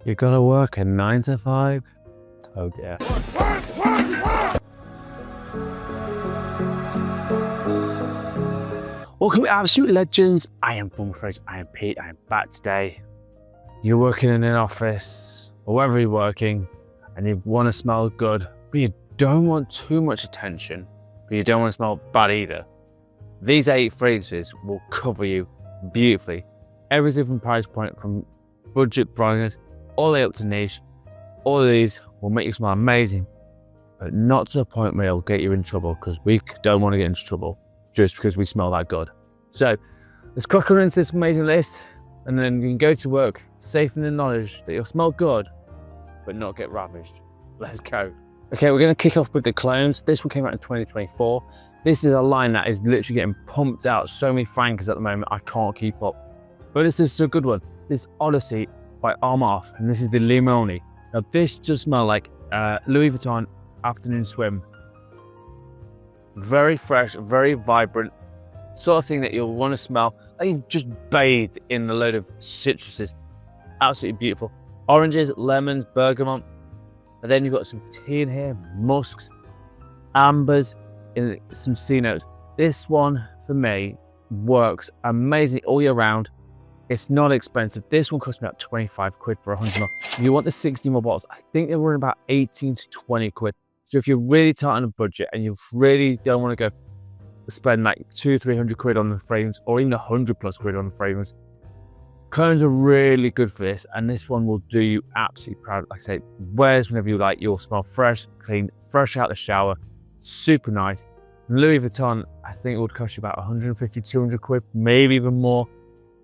You're gonna work a 9 to 5? Oh dear. Welcome to Absolute Legends. I am Funwithfragrances. I am Pete. I am back today. You're working in an office, or wherever you're working, and you want to smell good, but you don't want too much attention, but you don't want to smell bad either. These 8 fragrances will cover you beautifully. Everything from price point, from budget brightness, all the way up to niche. All of these will make you smell amazing, but not to the point where it'll get you in trouble, because we don't want to get into trouble just because we smell that good. So let's crack on into this amazing list, and then you can go to work safe in the knowledge that you'll smell good, but not get ravished. Let's go. Okay, we're going to kick off with the clones. This one came out in 2024. This is a line that is literally getting pumped out. So many frankers at the moment, I can't keep up. But this is a good one. This is Odyssey by Armaf, and this is the Limoni. Now this just smells like Louis Vuitton afternoon swim. Very fresh, very vibrant, sort of thing that you'll want to smell like you've just bathed in a load of citruses. Absolutely beautiful. Oranges, lemons, bergamot. And then you've got some tea in here, musks, ambers, and some C notes. This one, for me, works amazing all year round. It's not expensive. This one cost me about 25 quid for 100 ml. If you want the 60 ml bottles, I think they're running about 18 to 20 quid. So if you're really tight on a budget and you really don't want to go spend like 200-300 quid on the fragrance, or even 100+ quid on the fragrance, clones are really good for this, and this one will do you absolutely proud. Like I say, wears whenever you like. You'll smell fresh, clean, fresh out the shower, super nice. Louis Vuitton, I think it would cost you about 150-200 quid, maybe even more.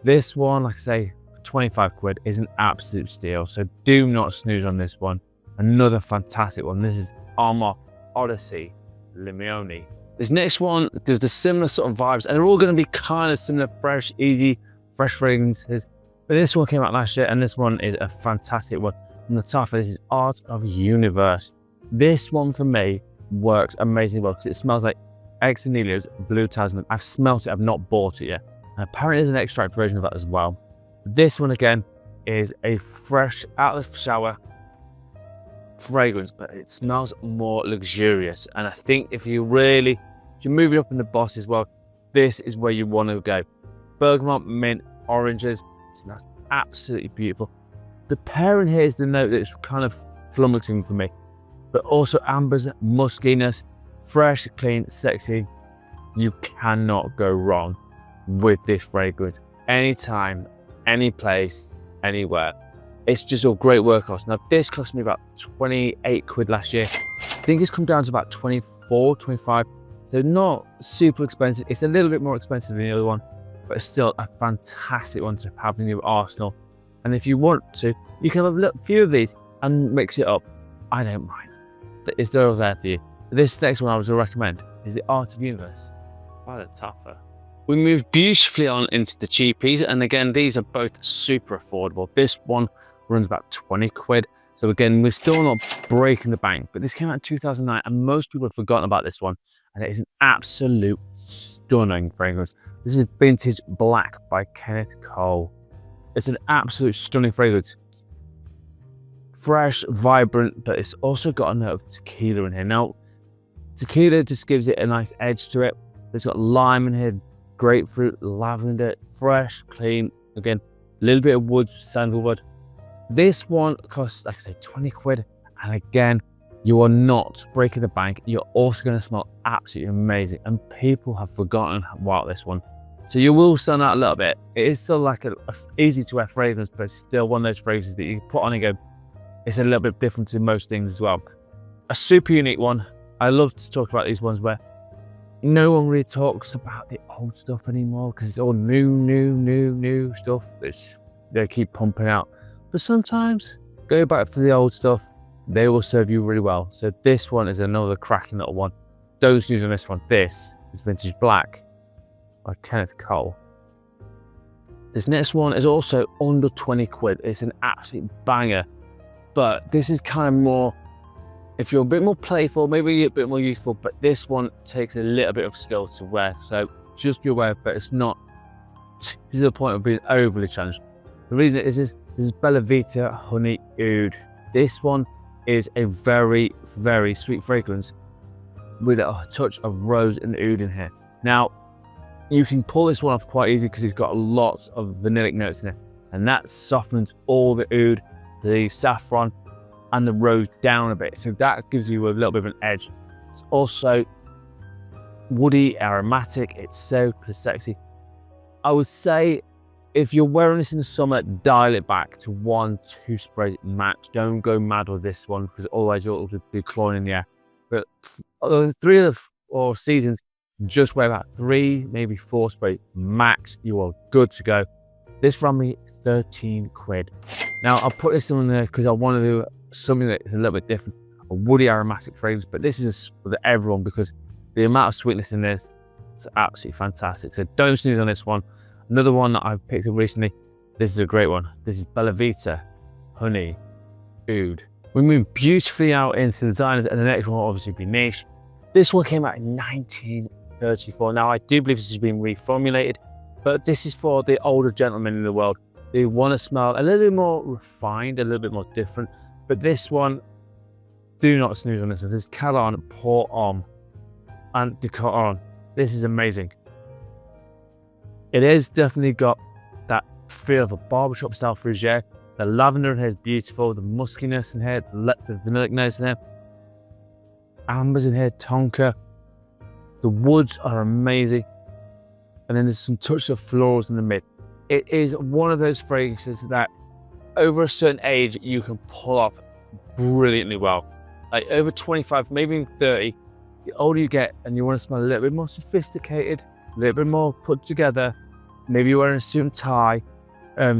This one, like I say, 25 quid is an absolute steal. So do not snooze on this one. Another fantastic one. This is Armaf Odyssey Limoni. This next one does the similar sort of vibes, and they're all going to be kind of similar, fresh, easy, fresh fragrances. But this one came out last year, and this one is a fantastic one. From Lattafa, this is Art of Universe. This one for me works amazingly well because it smells like Ex Anilio's Blue Tasman. I've smelt it, I've not bought it yet. And apparently there's an extract version of that as well. This one again is a fresh, out of the shower fragrance, but it smells more luxurious. And I think if you're moving up in the boss as well, this is where you want to go. Bergamot, mint, oranges. It smells absolutely beautiful. The pairing here is the note that's kind of flummoxing for me, but also ambers, muskiness, fresh, clean, sexy. You cannot go wrong with this fragrance. Anytime, any place, anywhere. It's just a great workhorse. Now this cost me about 28 quid last year. I think it's come down to about 24, 25. So not super expensive. It's a little bit more expensive than the other one, but it's still a fantastic one to have in your arsenal. And if you want to, you can have a few of these and mix it up. I don't mind. But it's still there for you. This next one I would recommend is the Art of Universe by Lattafa. We move beautifully on into the cheapies, and again, these are both super affordable. This one runs about 20 quid. So again, we're still not breaking the bank, but this came out in 2009, and most people have forgotten about this one, and it is an absolute stunning fragrance. This is Vintage Black by Kenneth. It's an absolute stunning fragrance. Fresh, vibrant, but it's also got a note of tequila in here. Now, tequila just gives it a nice edge to it. It's got lime in here, grapefruit, lavender, fresh, clean. Again, a little bit of wood, sandalwood. This one costs, like I say, 20 quid. And again, you are not breaking the bank. You're also going to smell absolutely amazing. And people have forgotten about this one. So you will stand out a little bit. It is still like a easy to wear fragrance, but it's still one of those fragrances that you can put on and go, it's a little bit different to most things as well. A super unique one. I love to talk about these ones where no one really talks about the old stuff anymore because it's all new stuff that they keep pumping out. But sometimes go back for the old stuff. They will serve you really well. So this one is another cracking little one. Don't snooze on this one. This is Vintage Black by Kenneth. This next one is also under 20 quid. It's an absolute banger. But this is kind of more, if you're a bit more playful, maybe a bit more youthful, but this one takes a little bit of skill to wear. So just be aware, but it's not to the point of being overly challenged. The reason it is This is Bella Vita Honey Oud. This one is a very, very sweet fragrance with a touch of rose and oud in here. Now, you can pull this one off quite easy because it's got lots of vanillic notes in it, and that softens all the oud, the saffron, and the rose down a bit. So that gives you a little bit of an edge. It's also woody, aromatic. It's super sexy. I would say if you're wearing this in the summer, dial it back to 1-2 sprays max. Don't go mad with this one because otherwise you'll be clawing in the air. But 3 of the 4 seasons, just wear about 3, maybe 4 sprays max. You are good to go. This ran me 13 quid. Now I'll put this on there because I want to do something that is a little bit different, a woody aromatic fragrance, but this is for everyone because the amount of sweetness in this is absolutely fantastic. So don't snooze on this one. Another one that I picked up recently, this is a great one. This is Bella Vita Honey Oud. We move beautifully out into the designers, and the next one will obviously be niche. This one came out in 1934. Now I do believe this has been reformulated, but this is for the older gentlemen in the world. They want to smell a little bit more refined, a little bit more different. But this one, do not snooze on this. This is Caron Pour Homme and de Caron. This is amazing. It has definitely got that feel of a barbershop style fougere. The lavender in here is beautiful. The muskiness in here, the vanillic notes in here. Ambers in here, tonka. The woods are amazing. And then there's some touch of florals in the mid. It is one of those fragrances that over a certain age, you can pull off brilliantly well. Like over 25, maybe even 30, the older you get and you want to smell a little bit more sophisticated, a little bit more put together, maybe you're wearing a suit and tie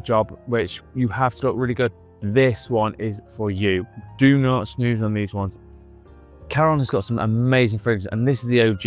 job, which you have to look really good. This one is for you. Do not snooze on these ones. Caron has got some amazing fragrances, and this is the OG,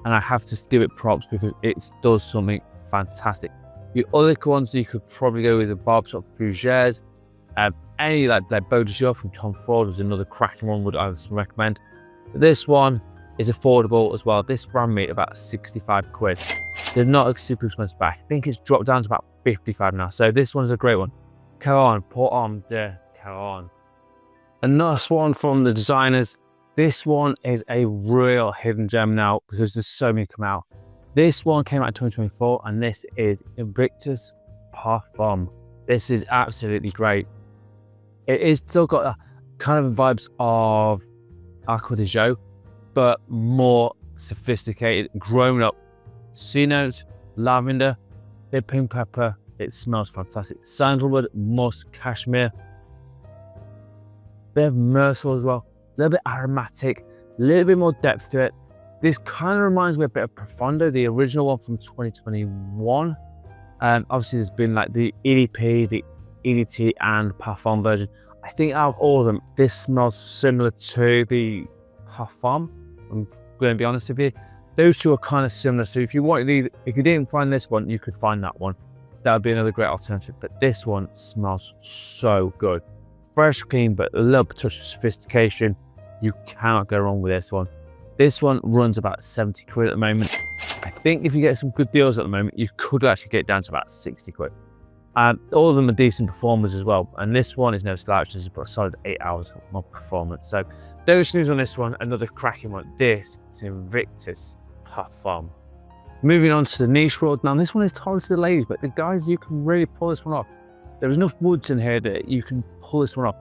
and I have to give it props because it does something fantastic. The other ones you could probably go with the barbershop fougères. Any like Beau de Jour from Tom Ford was another cracking one I would recommend. This one is affordable as well. This ran me about 65 quid. They're not super expensive back. I think it's dropped down to about 55 now. So this one's a great one. Caron Pour Homme de Caron. And last one from the designers. This one is a real hidden gem now because there's so many come out. This one came out in 2024, and this is Invictus Parfum. This is absolutely great. It is still got a kind of vibes of Acqua di Gio, but more sophisticated, grown up. Sea notes, lavender, bit pink pepper. It smells fantastic. Sandalwood, musk, cashmere. Bit of myrtle as well. A little bit aromatic, a little bit more depth to it. This kind of reminds me a bit of Profondo, the original one from 2021. Obviously, there's been like the EDP, the EDT, and Parfum version. I think out of all of them, this smells similar to the Parfum. I'm going to be honest with you. Those two are kind of similar. So if you didn't find this one, you could find that one. That would be another great alternative. But this one smells so good. Fresh, clean, but a little bit touch of sophistication. You cannot go wrong with this one. This one runs about 70 quid at the moment. I think if you get some good deals at the moment, you could actually get down to about 60 quid. All of them are decent performers as well. And this one is no slouch. This is about a solid 8 hours of performance. So don't snooze on this one. Another cracking one. This is Invictus Parfum. Moving on to the niche world. Now this one is targeted to the ladies, but the guys, you can really pull this one off. There's enough woods in here that you can pull this one off.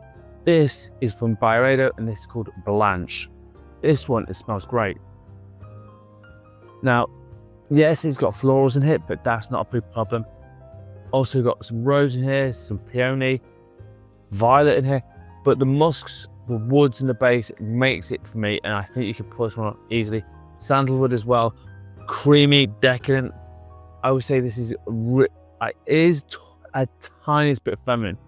This is from Byredo, and this is called Blanche. This one, it smells great. Now, yes, it's got florals in here, but that's not a big problem. Also got some rose in here, some peony, violet in here, but the musks, the woods in the base makes it for me, and I think you can pull this one off easily. Sandalwood as well, creamy, decadent. I would say this is a tiniest bit feminine,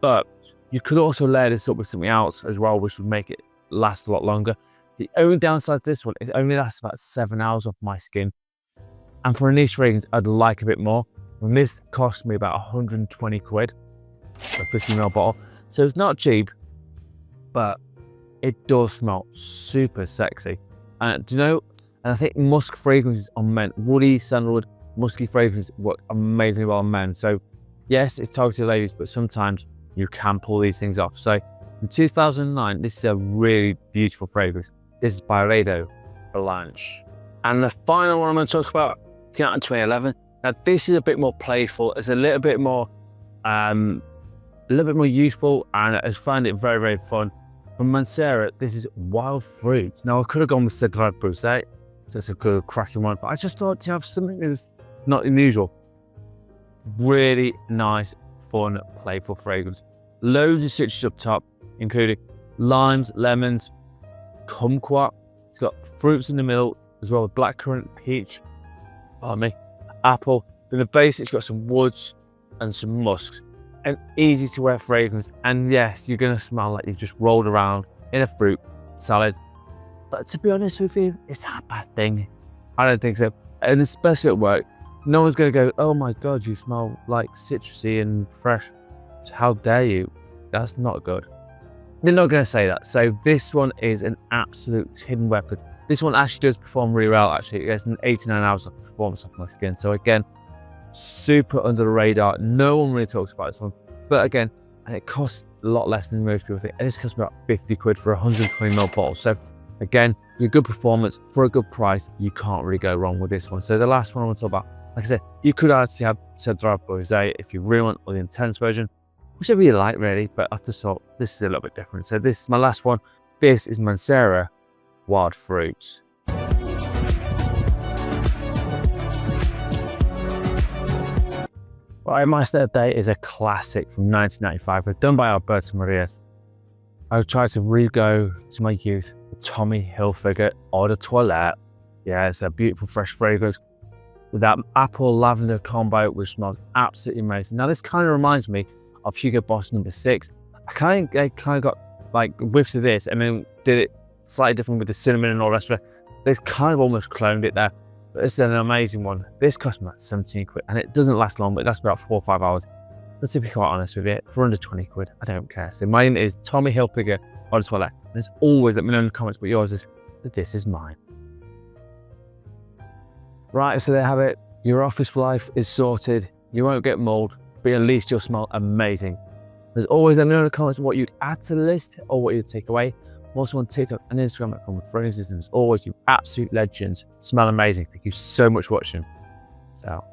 but you could also layer this up with something else as well, which would make it last a lot longer. The only downside to this one is it only lasts about 7 hours off my skin. And for a niche fragrance, I'd like a bit more. And this cost me about 120 quid, a 50ml bottle. So it's not cheap, but it does smell super sexy. And do you know, and I think musk fragrances on men, woody, sandalwood, musky fragrances work amazingly well on men. So Yes, it's targeted ladies, but sometimes you can pull these things off. So in 2009, this is a really beautiful fragrance. This is Byredo Blanche. And the final one I'm going to talk about came out in 2011. Now this is a bit more playful. It's a little bit more useful, and I find it very, very fun. From Mancera, this is Wild Fruit. Now I could have gone with Cedrat Brusset, so it's a good cracking one, but I just thought to have something that's not unusual. Really nice, fun, playful fragrance. Loads of citrus up top, including limes, lemons, kumquat. It's got fruits in the middle, as well as blackcurrant, peach, apple. In the base, it's got some woods and some musks. An easy to wear fragrance, and yes, you're gonna smell like you've just rolled around in a fruit salad. But to be honest with you, is that a bad thing? I don't think so. And especially at work, no one's gonna go, oh my God, you smell like citrusy and fresh. How dare you? That's not good. They're not gonna say that. So this one is an absolute hidden weapon. This one actually does perform really well, actually. It gets an 89 hours of performance on my skin. So again, super under the radar. No one really talks about this one. But again, and it costs a lot less than most people think. And this costs me about 50 quid for a 120ml bottle. So again, your good performance for a good price, you can't really go wrong with this one. So the last one I want to talk about, like I said, you could actually have Cedrat Brusset if you really want, or the intense version, whichever you like really, but I just thought this is a little bit different. So this is my last one. This is Mancera Wild Fruits. Right, my stay of the day is a classic from 1995, but done by Alberto Marias. I tried to re-go to my youth, the Tommy Hilfiger Eau de Toilette. Yeah, it's a beautiful fresh fragrance with that apple lavender combo, which smells absolutely amazing. Now this kind of reminds me of Hugo Boss number 6. I kind of got like whiffs of this and then did it slightly different with the cinnamon and all the rest of it. This kind of almost cloned it there. But this is an amazing one. This cost me about 17 quid and it doesn't last long, but it lasts about 4 or 5 hours. But to be quite honest with you, for under 20 quid, I don't care. So mine is Tommy Hilfiger Eau de Toilette. And as always, let me know in the comments what yours is, but this is mine. Right, so there you have it. Your office life is sorted. You won't get mold, but at least you'll smell amazing. As always, let me know in the comments what you'd add to the list or what you'd take away. I'm also on TikTok and Instagram at Funwithfragrances, and as always, you absolute legends. Smell amazing. Thank you so much for watching. So.